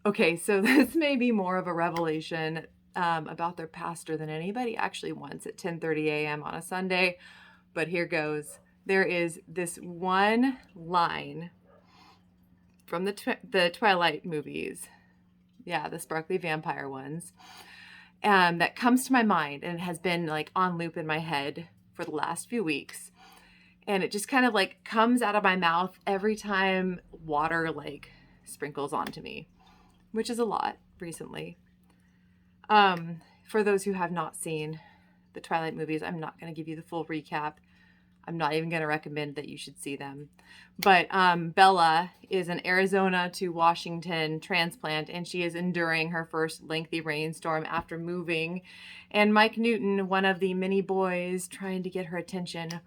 Okay, so this may be more of a revelation about their pastor than anybody actually wants at 10:30 a.m. on a Sunday, but here goes. There is this one line from the Twilight movies, yeah, the sparkly vampire ones, that comes to my mind, and it has been like on loop in my head for the last few weeks. And it just kind of like comes out of my mouth every time water like sprinkles onto me, which is a lot recently. For those who have not seen the Twilight movies, I'm not going to give you the full recap. I'm not even going to recommend that you should see them. But Bella is an Arizona to Washington transplant, and she is enduring her first lengthy rainstorm after moving. And Mike Newton, one of the many boys trying to get her attention,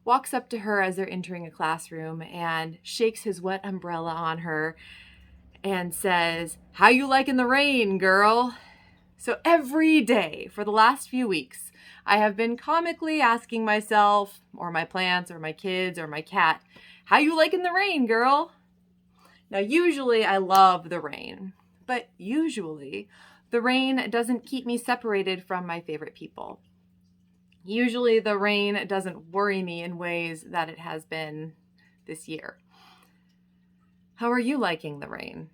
walks up to her as they're entering a classroom and shakes his wet umbrella on her and says, "How you liking the rain, girl?" So every day for the last few weeks, I have been comically asking myself, or my plants, or my kids, or my cat, "How you liking the rain, girl?" Now, usually I love the rain, but usually the rain doesn't keep me separated from my favorite people. Usually the rain doesn't worry me in ways that it has been this year. How are you liking the rain?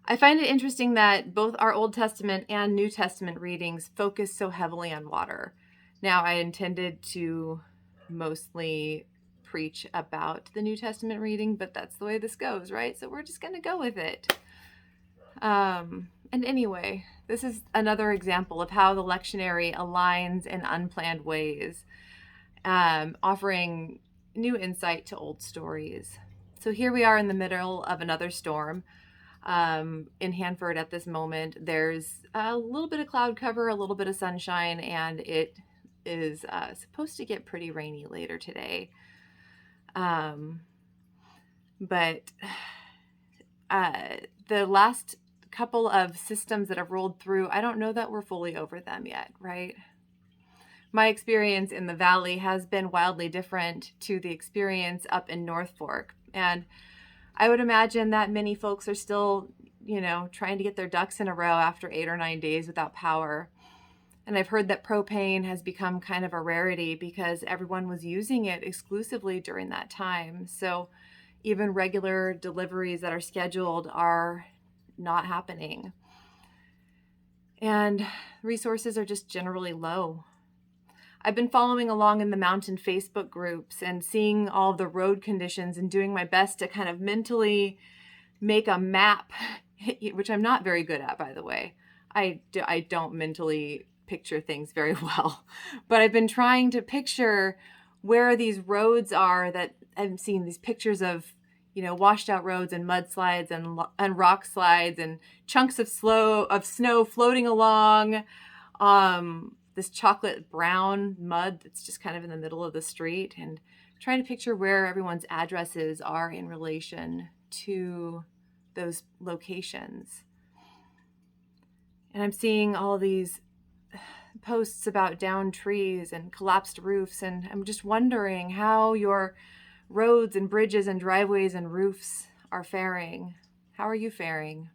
I find it interesting that both our Old Testament and New Testament readings focus so heavily on water. Now, I intended to mostly preach about the New Testament reading, but that's the way this goes, right? So we're just going to go with it. And anyway, this is another example of how the lectionary aligns in unplanned ways, offering new insight to old stories. So here we are in the middle of another storm. In Hanford at this moment, there's a little bit of cloud cover, a little bit of sunshine, and it is supposed to get pretty rainy later today. But the last couple of systems that have rolled through, I don't know that we're fully over them yet, right? My experience in the valley has been wildly different to the experience up in North Fork. And I would imagine that many folks are still, trying to get their ducks in a row after 8 or 9 days without power. And I've heard that propane has become kind of a rarity because everyone was using it exclusively during that time. So even regular deliveries that are scheduled are not happening. And resources are just generally low. I've been following along in the mountain Facebook groups and seeing all the road conditions and doing my best to kind of mentally make a map, which I'm not very good at, by the way. I don't mentally picture things very well, but I've been trying to picture where these roads are that I'm seeing these pictures of, washed out roads and mudslides and rock slides and chunks of snow floating along. This chocolate brown mud that's just kind of in the middle of the street, and trying to picture where everyone's addresses are in relation to those locations. And I'm seeing all these posts about downed trees and collapsed roofs, and I'm just wondering how your roads and bridges and driveways and roofs are faring. How are you faring?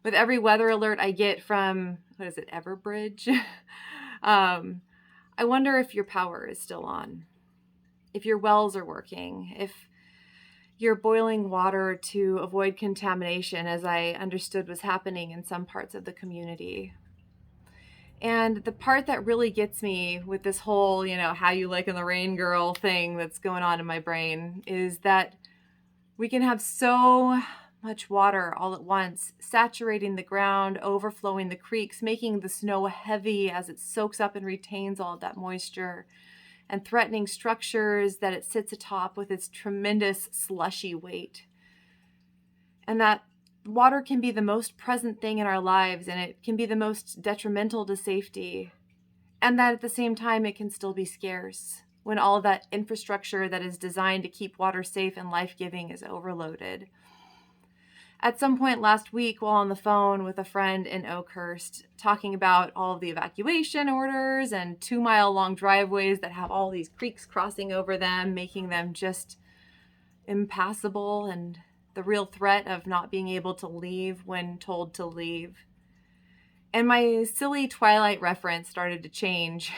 With every weather alert I get from, Everbridge? I wonder if your power is still on, if your wells are working, if you're boiling water to avoid contamination, as I understood was happening in some parts of the community. And the part that really gets me with this whole, how you liking the rain girl thing that's going on in my brain is that we can have so much water all at once, saturating the ground, overflowing the creeks, making the snow heavy as it soaks up and retains all of that moisture, and threatening structures that it sits atop with its tremendous slushy weight. And that water can be the most present thing in our lives, and it can be the most detrimental to safety. And that at the same time, it can still be scarce when all of that infrastructure that is designed to keep water safe and life-giving is overloaded. At some point last week, while on the phone with a friend in Oakhurst, talking about all of the evacuation orders and 2-mile-long driveways that have all these creeks crossing over them, making them just impassable and the real threat of not being able to leave when told to leave. And my silly Twilight reference started to change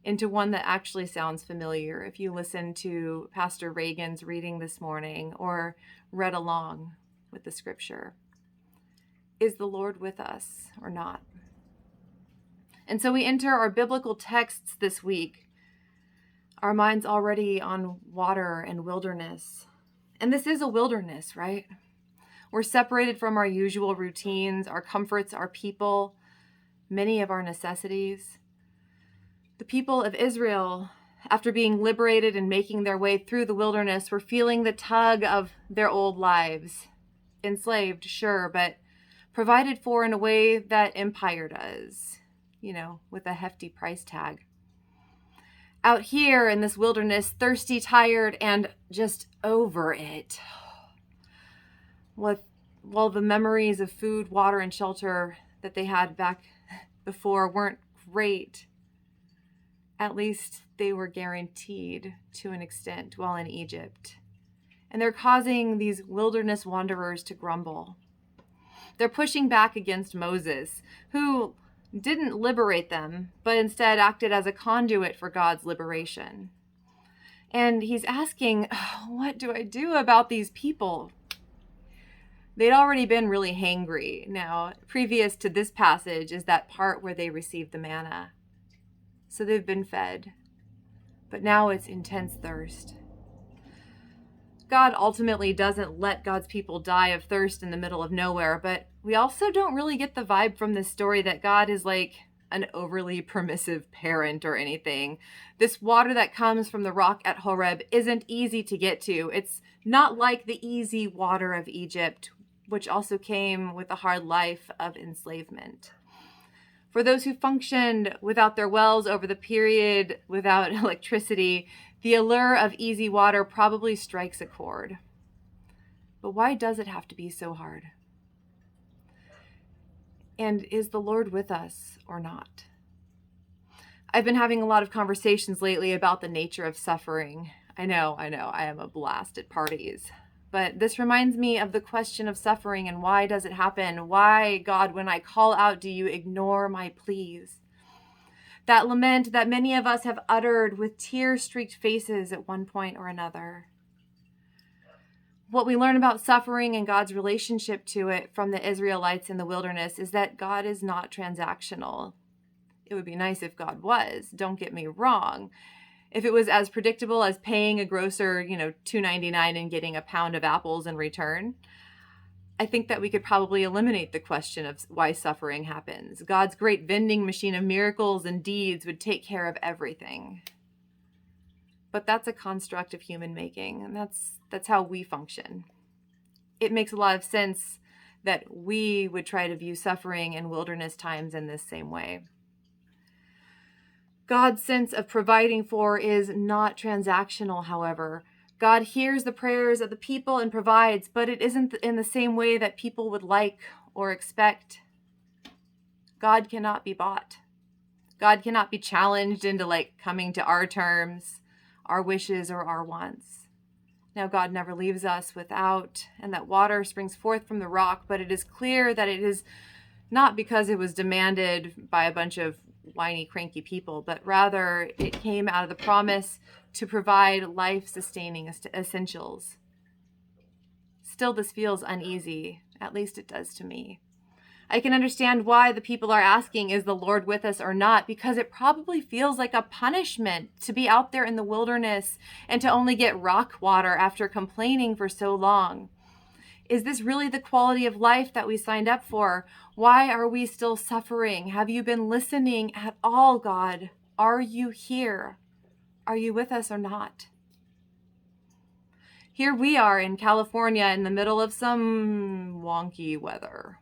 into one that actually sounds familiar if you listen to Pastor Reagan's reading this morning or read along with the scripture. Is the Lord with us or not? And so we enter our biblical texts this week, our minds already on water and wilderness. And this is a wilderness, right? We're separated from our usual routines, our comforts, our people, many of our necessities. The people of Israel, after being liberated and making their way through the wilderness, were feeling the tug of their old lives. Enslaved, sure, but provided for in a way that empire does, with a hefty price tag. Out here in this wilderness, thirsty, tired, and just over it. While the memories of food, water, and shelter that they had back before weren't great, at least they were guaranteed to an extent while in Egypt. And they're causing these wilderness wanderers to grumble. They're pushing back against Moses, who didn't liberate them, but instead acted as a conduit for God's liberation. And he's asking, what do I do about these people? They'd already been really hangry. Now, previous to this passage is that part where they received the manna. So they've been fed, but now it's intense thirst. God ultimately doesn't let God's people die of thirst in the middle of nowhere, but we also don't really get the vibe from this story that God is like an overly permissive parent or anything. This water that comes from the rock at Horeb isn't easy to get to. It's not like the easy water of Egypt, which also came with a hard life of enslavement. For those who functioned without their wells over the period without electricity, the allure of easy water probably strikes a chord. But why does it have to be so hard? And is the Lord with us or not? I've been having a lot of conversations lately about the nature of suffering. I know, I am a blast at parties. But this reminds me of the question of suffering and why does it happen? Why, God, when I call out, do you ignore my pleas? That lament that many of us have uttered with tear-streaked faces at one point or another. What we learn about suffering and God's relationship to it from the Israelites in the wilderness is that God is not transactional. It would be nice if God was, don't get me wrong. If it was as predictable as paying a grocer, $2.99 and getting a pound of apples in return, I think that we could probably eliminate the question of why suffering happens. God's great vending machine of miracles and deeds would take care of everything. But that's a construct of human making, and that's how we function. It makes a lot of sense that we would try to view suffering in wilderness times in this same way. God's sense of providing for is not transactional, however. God hears the prayers of the people and provides, but it isn't in the same way that people would like or expect. God cannot be bought. God cannot be challenged into coming to our terms, our wishes, or our wants. Now, God never leaves us without, and that water springs forth from the rock, but it is clear that it is not because it was demanded by a bunch of whiny, cranky people, but rather it came out of the promise to provide life-sustaining essentials. Still, this feels uneasy. At least it does to me. I can understand why the people are asking, is the Lord with us or not? Because it probably feels like a punishment to be out there in the wilderness and to only get rock water after complaining for so long. Is this really the quality of life that we signed up for? Why are we still suffering? Have you been listening at all, God? Are you here? Are you with us or not? Here we are in California in the middle of some wonky weather.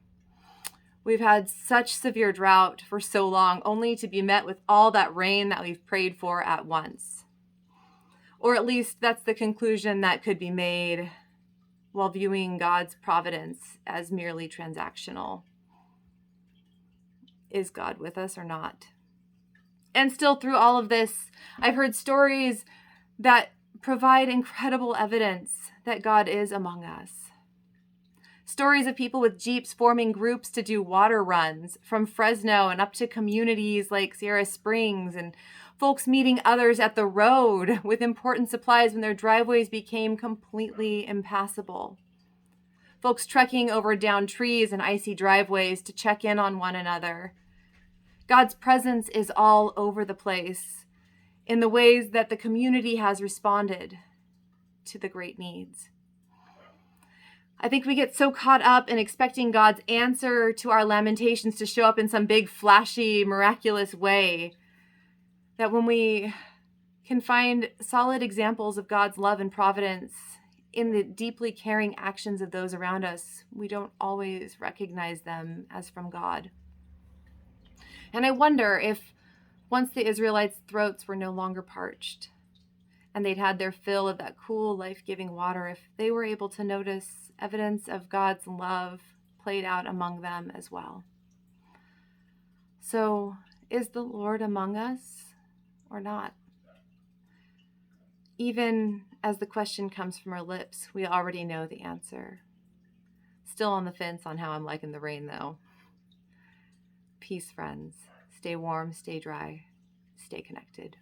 We've had such severe drought for so long, only to be met with all that rain that we've prayed for at once. Or at least that's the conclusion that could be made while viewing God's providence as merely transactional. Is God with us or not? And still through all of this, I've heard stories that provide incredible evidence that God is among us. Stories of people with Jeeps forming groups to do water runs from Fresno and up to communities like Sierra Springs, and folks meeting others at the road with important supplies when their driveways became completely impassable. Folks trekking over downed trees and icy driveways to check in on one another. God's presence is all over the place in the ways that the community has responded to the great needs. I think we get so caught up in expecting God's answer to our lamentations to show up in some big, flashy, miraculous way that when we can find solid examples of God's love and providence in the deeply caring actions of those around us, we don't always recognize them as from God. And I wonder if once the Israelites' throats were no longer parched and they'd had their fill of that cool, life-giving water, if they were able to notice evidence of God's love played out among them as well. So, is the Lord among us or not? Even as the question comes from our lips, we already know the answer. Still on the fence on how I'm liking the rain, though. Peace, friends. Stay warm, stay dry, stay connected.